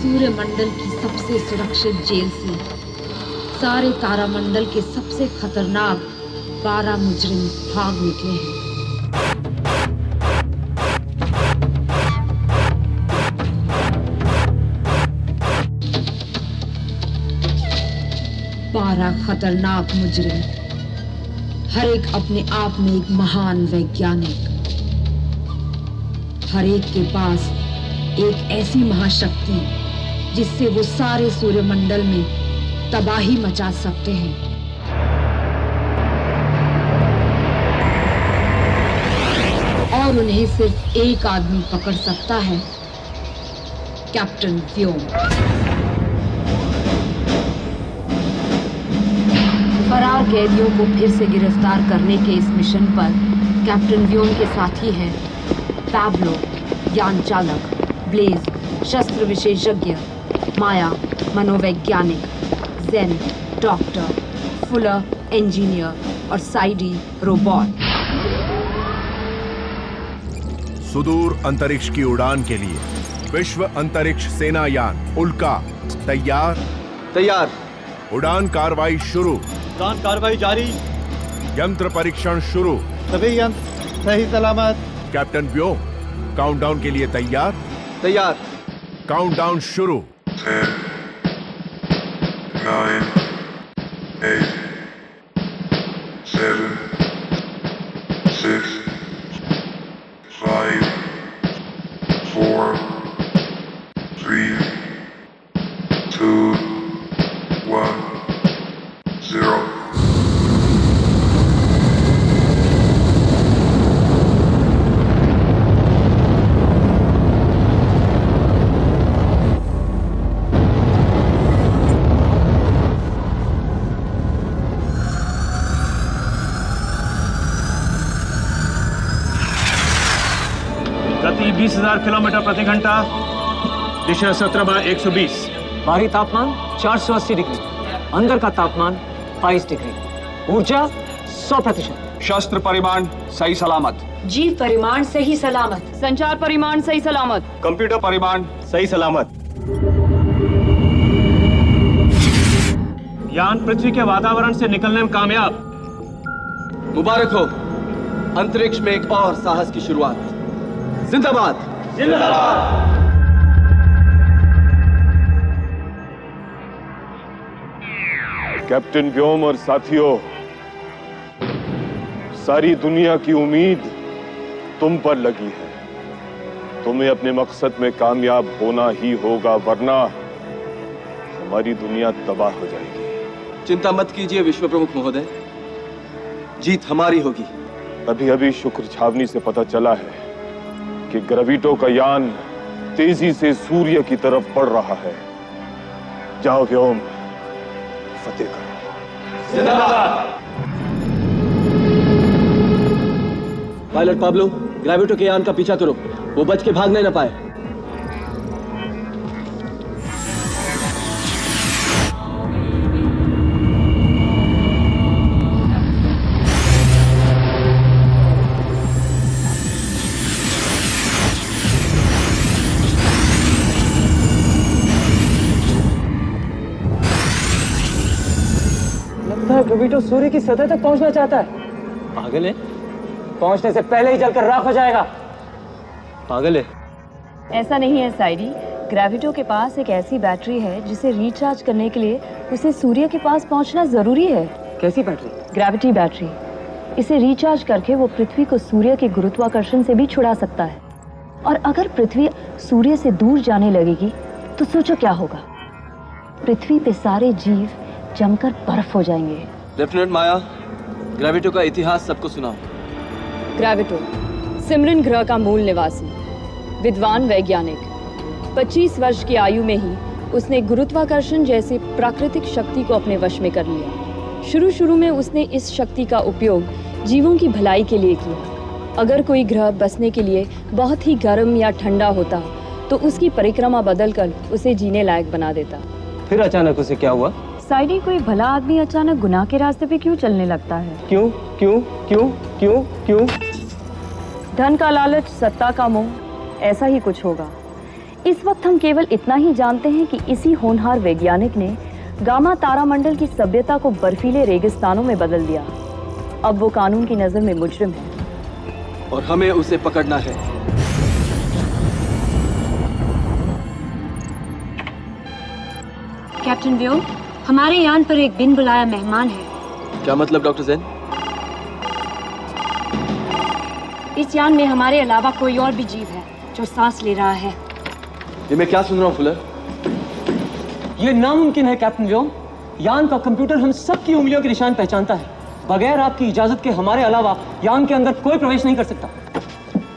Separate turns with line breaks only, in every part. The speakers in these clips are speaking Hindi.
सूर्यमंडल की सबसे सुरक्षित जेल से सारे तारामंडल के सबसे खतरनाक 12 मुजरिम भाग निकले हैं। 12 खतरनाक मुजरिम, हर एक अपने आप में एक महान वैज्ञानिक। हर एक के पास एक ऐसी महाशक्ति जिससे वो सारे सूर्यमंडल में तबाही मचा सकते हैं। और उन्हें सिर्फ एक आदमी पकड़ सकता है, कैप्टन व्योम। फरार कैदियों को फिर से गिरफ्तार करने के इस मिशन पर कैप्टन व्योम के साथी हैं पैब्लो यान चालक, ब्लेज शस्त्र विशेषज्ञ, माया मनोवैज्ञानिक, जेन डॉक्टर, फुलर इंजीनियर और साइडी रोबोट।
सुदूर अंतरिक्ष की उड़ान के लिए विश्व अंतरिक्ष सेना यान उल्का तैयार।
तैयार।
उड़ान कार्रवाई शुरू।
उड़ान कार्रवाई जारी।
यंत्र परीक्षण शुरू।
सभी यंत्र सही सलामत।
कैप्टन व्योम, काउंटडाउन के लिए तैयार।
तैयार।
काउंटडाउन शुरू।
10, 9, 8, 7, 6, 5, 4, 3, 2, 1, 0.
गति 20,000 किलोमीटर प्रति घंटा। दिशा 17/120।
बाहरी तापमान 480 डिग्री, अंदर का तापमान 22 डिग्री। ऊर्जा 100%।
शस्त्र परिमाण सही सलामत।
जीव परिमाण सही सलामत।
संचार परिमाण सही सलामत।
कंप्यूटर परिमाण सही सलामत।
यान पृथ्वी के वातावरण से निकलने में कामयाब।
मुबारक हो, अंतरिक्ष में एक और साहस की शुरुआत। जिंदाबाद। जिंदाबाद।
कैप्टन व्योम और साथियों, सारी दुनिया की उम्मीद तुम पर लगी है। तुम्हें अपने मकसद में कामयाब होना ही होगा, वरना हमारी दुनिया तबाह हो जाएगी।
चिंता मत कीजिए विश्व प्रमुख महोदय, जीत हमारी होगी।
अभी अभी शुक्र छावनी से पता चला है कि ग्रेविटो का यान तेजी से सूर्य की तरफ बढ़ रहा है। जाओ व्योम, फतेह करो।
जिंदाबाद। पायलट पाब्लो, ग्रेविटो के यान का पीछा करो, वो बच के भागने न पाए।
ग्रेविटो सूर्य की सतह तक पहुंचना चाहता है।
पागल है?
पहुंचने से पहले ही जलकर राख हो जाएगा।
पागल है?
ऐसा नहीं है साइडी, ग्रेविटो के पास एक ऐसी बैटरी है जिसे रिचार्ज करने के लिए उसे सूर्य के पास पहुंचना जरूरी है।
कैसी बैटरी?
Gravity battery. इसे रिचार्ज करके वो पृथ्वी को सूर्य के गुरुत्वाकर्षण से भी छुड़ा सकता है। और अगर पृथ्वी सूर्य से दूर जाने लगेगी तो सोचो क्या होगा। पृथ्वी पे सारे जीव जमकर बर्फ हो जाएंगे।
लेफ्टिनेंट माया, ग्रेविटो का इतिहास सबको सुनाओ।
ग्रेविटो सिमरन ग्रह का मूल निवासी, विद्वान वैज्ञानिक। 25 वर्ष की आयु में ही उसने गुरुत्वाकर्षण जैसी प्राकृतिक शक्ति को अपने वश में कर लिया। शुरू में उसने इस शक्ति का उपयोग जीवों की भलाई के लिए किया। अगर कोई ग्रह बसने के लिए बहुत ही गर्म या ठंडा होता तो उसकी परिक्रमा बदलकर उसे जीने लायक बना देता।
फिर अचानक उसे क्या हुआ?
साइडी, कोई भला आदमी अचानक गुनाह के रास्ते पे क्यों चलने लगता है?
क्यों क्यों क्यों क्यों क्यों?
धन का लालच, सत्ता का मोह, ऐसा ही कुछ होगा। इस वक्त हम केवल इतना ही जानते हैं कि इसी होनहार वैज्ञानिक ने गामा तारामंडल की सभ्यता को बर्फीले रेगिस्तानों में बदल दिया। अब वो कानून की नजर में मुजरिम है
और हमें उसे पकड़ना है।
कैप्टन व्योम, हमारे यान पर एक बिन बुलाया मेहमान है।
क्या मतलब डॉक्टर जैन?
इस यान में हमारे अलावा कोई और भी जीव है जो सांस ले रहा है।
ये मैं क्या सुन रहा हूँ फुलर?
ये नामुमकिन है कैप्टन व्योम। यान का कंप्यूटर हम सबकी उंगलियों के निशान पहचानता है। बगैर आपकी इजाजत के हमारे अलावा यान के अंदर कोई प्रवेश नहीं कर सकता।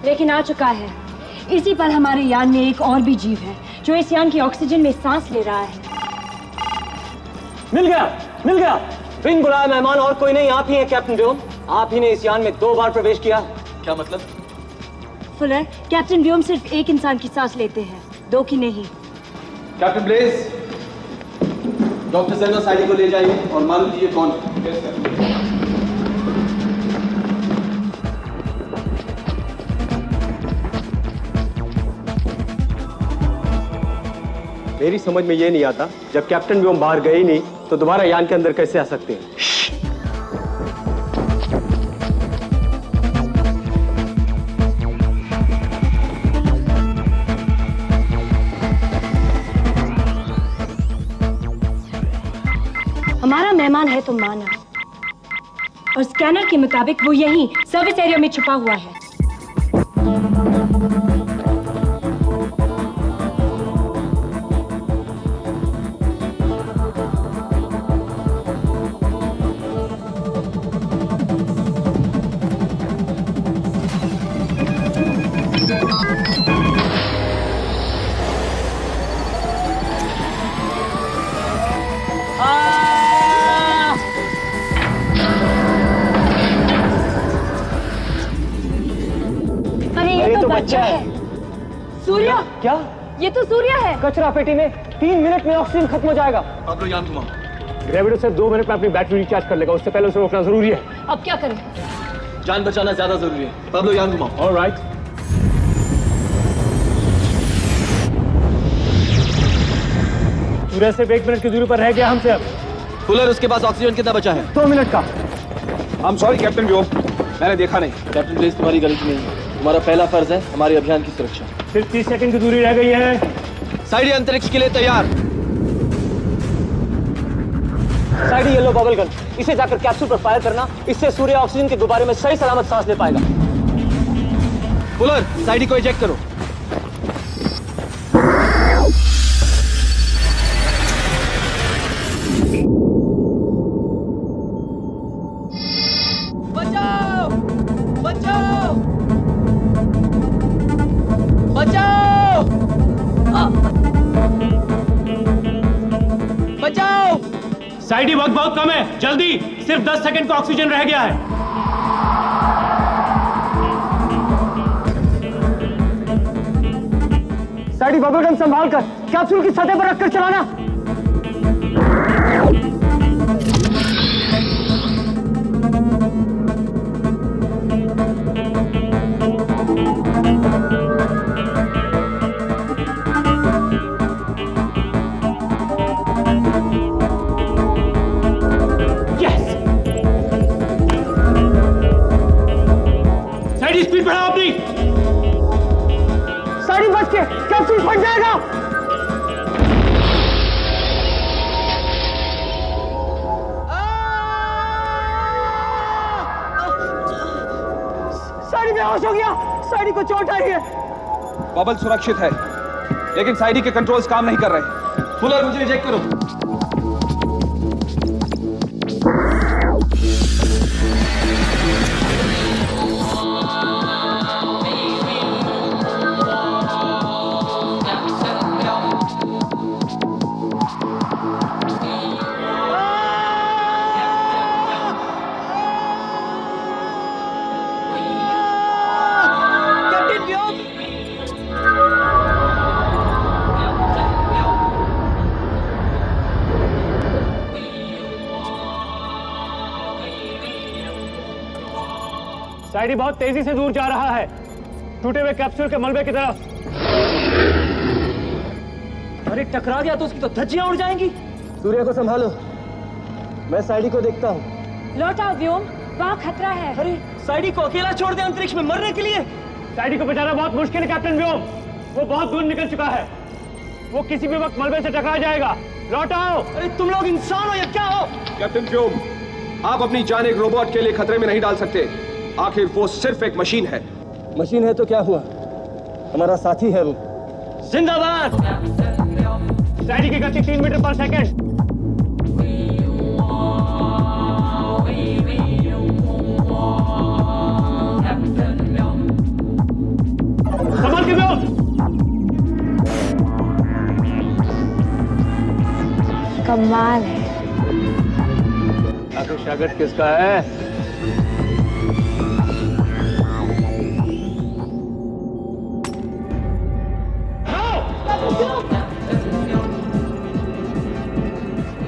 लेकिन आ चुका है। इसी पर हमारे यान में एक और भी जीव है जो इस यान की ऑक्सीजन में सांस ले रहा है।
मिल गया। बिन बुलाया मेहमान और कोई नहीं, आप ही हैं कैप्टन व्योम। आप ही ने इस यान में 2 बार प्रवेश किया।
क्या मतलब?
फुलर, कैप्टन व्योम सिर्फ एक इंसान की सांस लेते हैं, 2 की नहीं।
कैप्टन ब्लेज, डॉक्टर जैन और साइडी को ले जाइए और मालूम कीजिए कौन है।
मेरी समझ में ये नहीं आता, जब कैप्टन व्योम बाहर गए ही नहीं तो दोबारा यान के अंदर कैसे आ सकते हैं?
हमारा मेहमान है तो माना, और स्कैनर के मुताबिक वो यहीं सर्विस एरिया में छुपा हुआ है।
बच्चा है।
सूर्य?
क्या?
ये तो सूर्य है।
कचरा पेटी में 3 मिनट में ऑक्सीजन खत्म हो जाएगा।
अब लो यान घुमाओ।
ग्रेविडो सिर्फ 2 मिनट में अपनी बैटरी रिचार्ज कर लेगा, उससे पहले उसे रोकना जरूरी है।
अब क्या करें?
जान बचाना ज्यादा जरूरी है। अब लो यान घुमाओ।
ऑलराइट। सूर्य सिर्फ 1 मिनट की दूरी पर रह गया हमसे अब।
फुलर, उसके पास ऑक्सीजन कितना बचा है?
2 मिनट का।
I'm sorry कैप्टन व्योम, मैंने देखा नहीं।
कैप्टन प्लीज, तुम्हारी गलती नहीं है। तुम्हारा पहला फर्ज है हमारे अभियान की सुरक्षा।
सिर्फ 30 सेकंड की दूरी रह गई है।
साइडी अंतरिक्ष के लिए तैयार।
साइडी येलो बबल गन, इसे जाकर कैप्सूल पर फायर करना। इससे सूर्य ऑक्सीजन के गुब्बारे में सही सलामत सांस ले पाएगा।
फुलर, साइडी को इजेक्ट करो। बचाओ! बचाओ! बचाओ! बचाओ!
साइडी, वक्त बहुत कम है, जल्दी, सिर्फ 10 सेकंड का ऑक्सीजन रह गया है।
साइडी बबल गन संभाल कर कैप्सूल की सतह पर रखकर चलाना।
स्पीड बढ़ाओ अपनी।
साइडी बच के, कैप्सूल फट जाएगा। साइडी बेहोश हो गया। साइडी को चोट आई है।
बबल सुरक्षित है, लेकिन साइडी के कंट्रोल्स काम नहीं कर रहे।
फुलर, मुझे इजेक्ट करो।
साइडी बहुत तेजी से दूर जा रहा है, टूटे हुए कैप्सूल के मलबे की तरफ।
अरे टकरा गया तो उसकी तो धज्जियां उड़ जाएंगी।
सूर्या को संभालो, मैं साइडी को देखता हूँ।
लौट आओ व्योम, वहाँ खतरा है।
अरे साइडी को अकेला छोड़ दे अंतरिक्ष में मरने के लिए?
साइडी को बचाना बहुत मुश्किल है कैप्टन व्योम, वो बहुत दूर निकल चुका है, वो किसी भी वक्त मलबे से टकरा जाएगा। लौट आओ।
अरे तुम लोग इंसान हो या क्या हो?
कैप्टन व्योम, आप अपनी जान एक रोबोट के लिए खतरे में नहीं डाल सकते। आखिर वो सिर्फ एक मशीन है।
मशीन है तो क्या हुआ, हमारा साथी है वो।
जिंदाबाद।
साइडी की गति 3 मीटर पर सेकंड। संभल के व्योम।
कमाल है।
आखिर शागिर्द किसका है?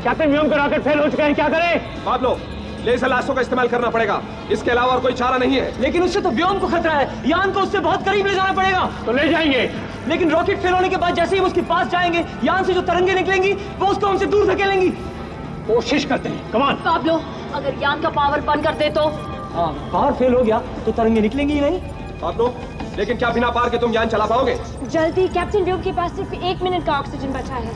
कैप्टन व्योम का रॉकेट फेल हो चुका है, क्या करें?
पाब्लो, लेजर लाशों का इस्तेमाल करना पड़ेगा, इसके अलावा और कोई चारा नहीं है।
लेकिन उससे तो व्योम को खतरा है, यान को उससे बहुत करीब ले जाना पड़ेगा।
तो ले जाएंगे,
लेकिन रॉकेट फेल होने के बाद जैसे ही हम उसके पास जाएंगे, यान से जो तरंगे निकलेंगी वो उसको हमसे दूर धकेलेंगी।
कोशिश करते हैं, कमान।
पाब्लो, अगर यान का पावर बंद कर दे तो?
हाँ, पावर फेल हो गया तो तरंगे निकलेंगी ही नहीं।
पाब्लो, लेकिन क्या बिना पार के तुम यान चला पाओगे?
जल्दी, कैप्टन व्योम के पास सिर्फ 1 मिनट का ऑक्सीजन बचा है।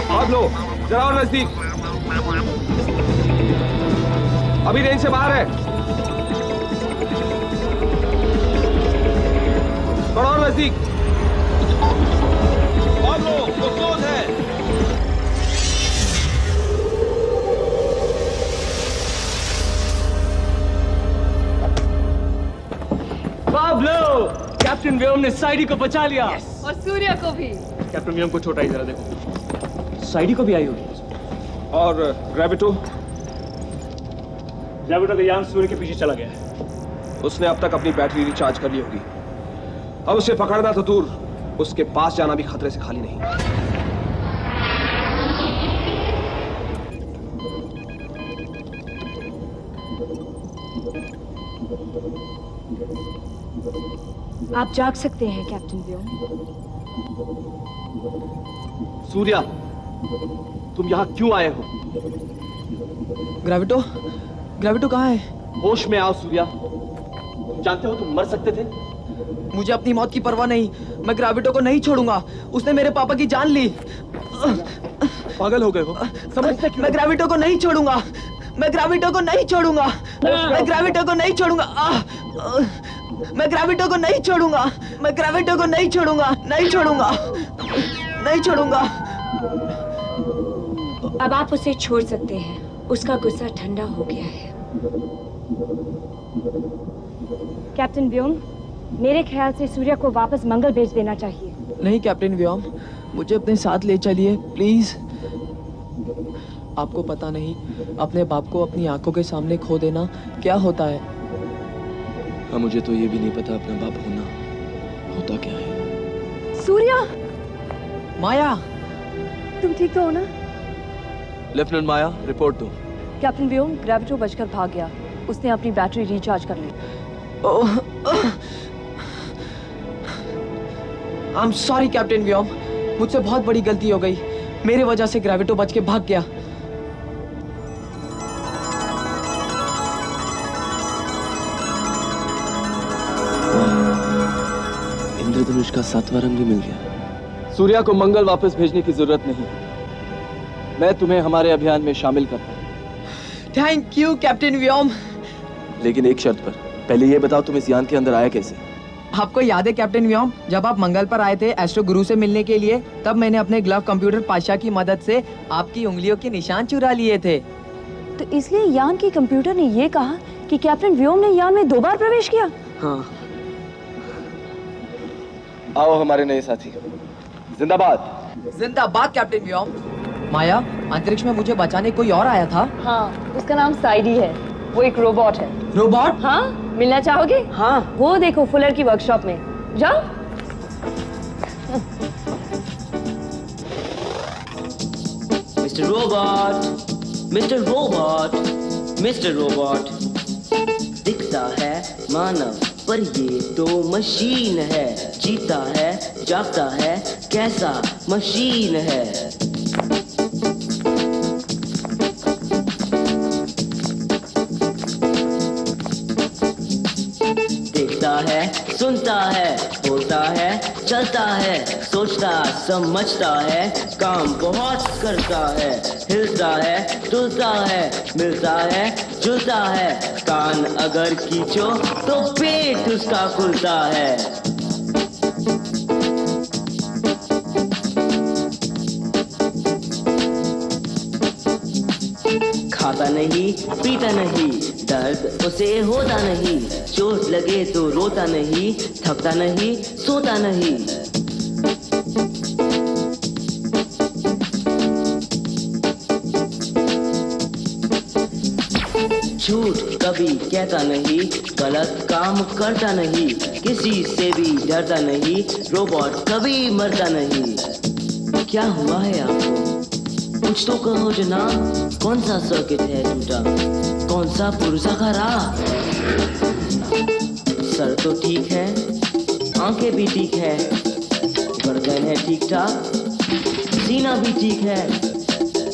पाब्लो, जरा और नजदीक, अभी रेंज से बाहर है। थोड़ा और नजदीक। पाब्लो, वो क्लोज है।
पाब्लो, कैप्टन व्योम ने साइडी को बचा लिया।
और सूर्या को भी।
कैप्टन व्योम को छोटा ही जरा देखो, साइडी को भी आई होगी।
और ग्रेविटो?
ग्रेविटो का यान सूर्य के पीछे चला गया है।
उसने अब तक अपनी बैटरी रिचार्ज कर ली होगी। अब उसे पकड़ना तो दूर, उसके पास जाना भी खतरे से खाली नहीं।
आप जाग सकते हैं कैप्टन व्योम।
सूर्या, तुम यहाँ क्यों आए हो?
ग्रेविटो कहाँ है?
होश में आओ सूर्या, तुम जानते हो तुम मर सकते थे।
मुझे अपनी मौत की परवाह नहीं, मैं ग्रेविटो को नहीं छोड़ूंगा, उसने मेरे पापा की जान ली।
पागल हो गए हो? समझते क्यों?
मैं ग्रेविटो को नहीं छोड़ूंगा, मैं ग्रेविटो को नहीं छोड़ूंगा, मैं ग्रेविटो को नहीं छोड़ूंगा, मैं ग्रेविटो को नहीं छोड़ूंगा, मैं ग्रेविटो को नहीं छोड़ूंगा, नहीं छोड़ूंगा, नहीं छोड़ूंगा।
अब आप उसे छोड़ सकते हैं, उसका गुस्सा ठंडा हो गया है। कैप्टन व्योम, मेरे ख्याल से सूर्या को वापस मंगल भेज देना चाहिए।
नहीं कैप्टन व्योम, मुझे अपने साथ ले चलिए प्लीज। आपको पता नहीं, अपने बाप को अपनी आंखों के सामने खो देना क्या होता है।
हाँ, मुझे तो ये भी नहीं पता अपना बाप होना होता क्या है।
सूर्या,
माया,
तुम ठीक तो हो ना?
लेफ्टिनेंट माया, रिपोर्ट दो।
कैप्टन व्योम, ग्रेविटो बचकर भाग गया, उसने अपनी बैटरी रिचार्ज कर ली।
आई एम सॉरी कैप्टन व्योम, मुझसे बहुत बड़ी गलती हो गई, मेरे वजह से ग्रेविटो बच के भाग गया।
इंद्रधनुष का 7वां रंग भी मिल गया। सूर्या को मंगल वापस भेजने की जरूरत नहीं, मैं तुम्हें हमारे अभियान में शामिल करता हूं।
थैंक यू कैप्टन व्योम।
लेकिन एक शर्त पर, पहले ये बताओ तुम इस यान के अंदर आया कैसे?
आपको याद है कैप्टन व्योम, जब आप मंगल पर आए थे एस्ट्रो गुरु से मिलने के लिए, तब मैंने अपने ग्लव कंप्यूटर पाशा की मदद से आपकी उंगलियों के निशान चुरा लिए थे।
तो इसलिए यान के कंप्यूटर ने ये कहा कि कैप्टन व्योम ने यान में 2 बार प्रवेश किया।
हाँ। आओ हमारे नए साथी। जिंदाबाद।
जिंदाबाद कैप्टन व्योम। माया, अंतरिक्ष में मुझे बचाने कोई और आया था?
हाँ, उसका नाम साइडी है, वो एक रोबोट है।
रोबोट?
हाँ, मिलना चाहोगे?
हाँ।
वो देखो फुलर की वर्कशॉप में, जाओ।
Mister robot, mister robot, mister robot, दिखता है मानव, पर ये तो मशीन है। जीता है, जागता है, कैसा मशीन है। देखता है, सुनता है, बोलता है, चलता है, सोचता समझता है, काम बहुत करता है, हिलता है, डुलता है, मिलता है, जुलता है, कान अगर खींचो तो पेट उसका खुलता है। खाता नहीं, पीता नहीं, दर्द उसे होता नहीं, चोट लगे तो रोता नहीं, थकता नहीं, सोता नहीं। झूठ कभी कहता नहीं, गलत काम करता नहीं, किसी से भी डरता नहीं, रोबोट कभी मरता नहीं। क्या हुआ है आपको? कुछ तो कहो जनाब, कौन सा सर्किट है टूटा, कौन सा पुर्जा खराब? सर तो ठीक है, आंखें भी ठीक है, गर्दन है ठीक ठाक, सीना भी ठीक है,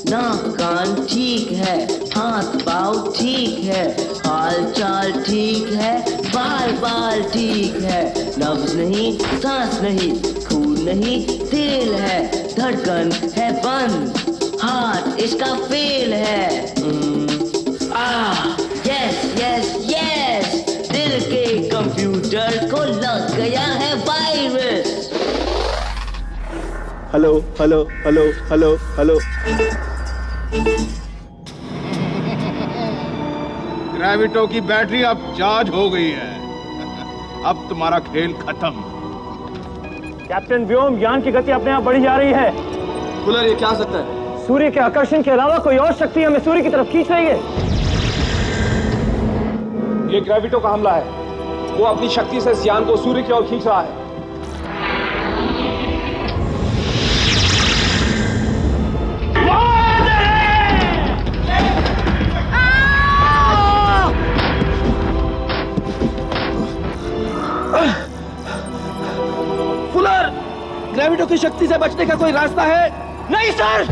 नाक कान ठीक है, हाथ पाँव ठीक है, हाल चाल ठीक है, बाल बाल ठीक है, नब्ज नहीं, सांस नहीं, खून नहीं, तेल है, धड़कन है बंद, हार्ट इसका फेल है। यस यस यस, दिल के कंप्यूटर को लग गया है virus.
Hello hello hello hello hello.
ग्रेविटो की बैटरी अब चार्ज हो गई है। अब तुम्हारा खेल खत्म।
कैप्टन व्योम, यान की गति अपने आप बढ़ी जा रही है।
कूलर, ये क्या हो सकता है?
सूर्य के आकर्षण के अलावा कोई और शक्ति हमें सूर्य की तरफ खींच रही है।
ये ग्रेविटो का हमला है। वो अपनी शक्ति से इस यान को सूर्य की ओर खींच रहा है।
कूलर, ग्रेविटो की शक्ति से बचने का कोई रास्ता है?
नहीं सर,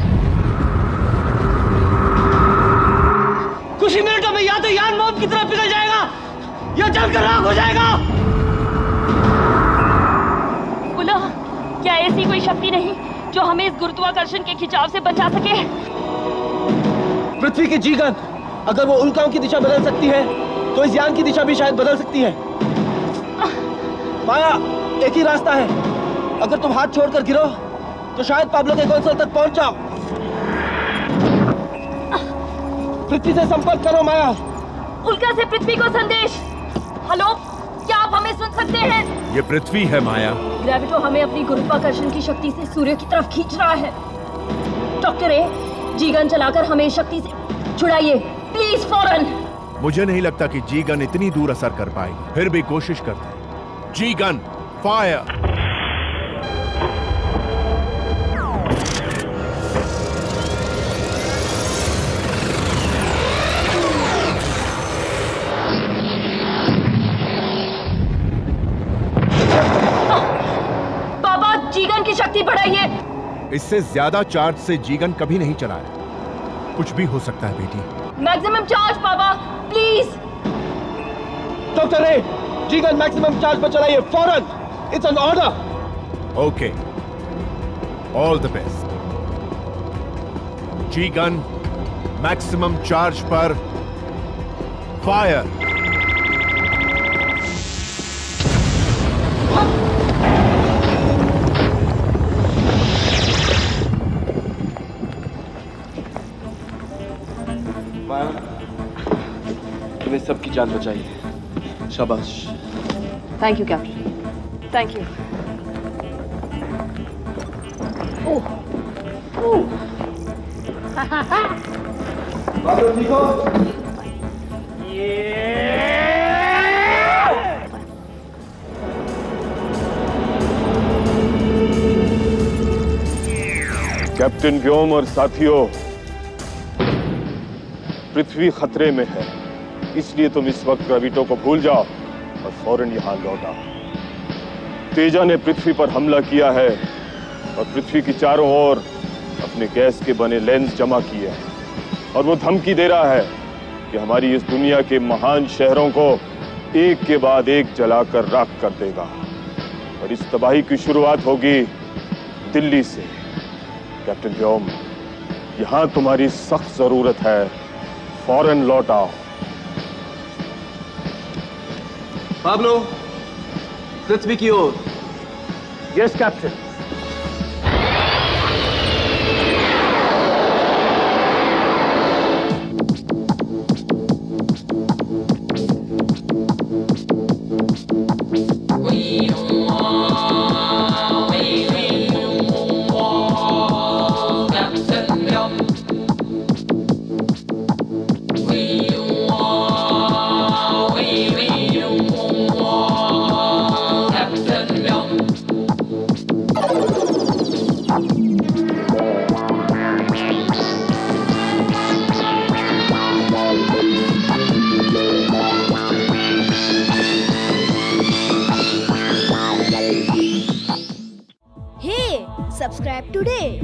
कुछ ही मिनटों में या तो यान मौत की तरफ पिघल जाएगा या जलकर राख हो जाएगा।
पुनः, क्या ऐसी कोई शक्ति नहीं जो हमें इस गुरुत्वाकर्षण के खिंचाव से बचा सके?
पृथ्वी की जीगन, अगर वो उल्काओं की दिशा बदल सकती है तो इस यान की दिशा भी शायद बदल सकती है। माया, एक ही रास्ता है, अगर तुम हाथ छोड़कर गिरो तो शायद पाब्लो के कौंसल तक पहुंच जाओ। पृथ्वी से संपर्क करो माया।
उल्का से पृथ्वी को संदेश। हेलो, क्या आप हमें सुन सकते हैं?
ये पृथ्वी है माया।
ग्रेविटो हमें अपनी गुरुत्वाकर्षण की शक्ति से सूर्य की तरफ खींच रहा है। डॉक्टर ए, जीगन चलाकर हमें इस शक्ति से छुड़ाइए, प्लीज, फौरन।
मुझे नहीं लगता कि जी गन इतनी दूर असर कर पाएगी, फिर भी कोशिश करते हैं। जी गन फायर।
बाबा, जीगन की शक्ति बढ़ाइए।
इससे ज्यादा चार्ज से जीगन कभी नहीं चलाया। कुछ भी हो सकता है बेटी।
मैक्सिमम चार्ज बाबा, प्लीज।
डॉक्टर रे, जीगन मैक्सिमम चार्ज पर चलाइए फौरन। It's an order.
Okay, all the best. जीगन मैक्सिमम चार्ज पर फायर।
तुम्हें सबकी जान बचाई है, शाबाश।
Thank you captain, thank you.
ठीक हो?
कैप्टन व्योम और साथियों, पृथ्वी खतरे में है, इसलिए तुम इस वक्त ग्रेविटो को भूल जाओ और फौरन यहां लौटा। तेजा ने पृथ्वी पर हमला किया है और पृथ्वी की चारों ओर अपने गैस के बने लेंस जमा किए हैं और वो धमकी दे रहा है कि हमारी इस दुनिया के महान शहरों को एक के बाद एक जलाकर राख कर देगा और इस तबाही की शुरुआत होगी दिल्ली से। कैप्टन व्योम, यहां तुम्हारी सख्त जरूरत है, फौरन लौट आओ।
पाब्लो, पृथ्वी की ओर।
Yes captain.
Hey, subscribe today.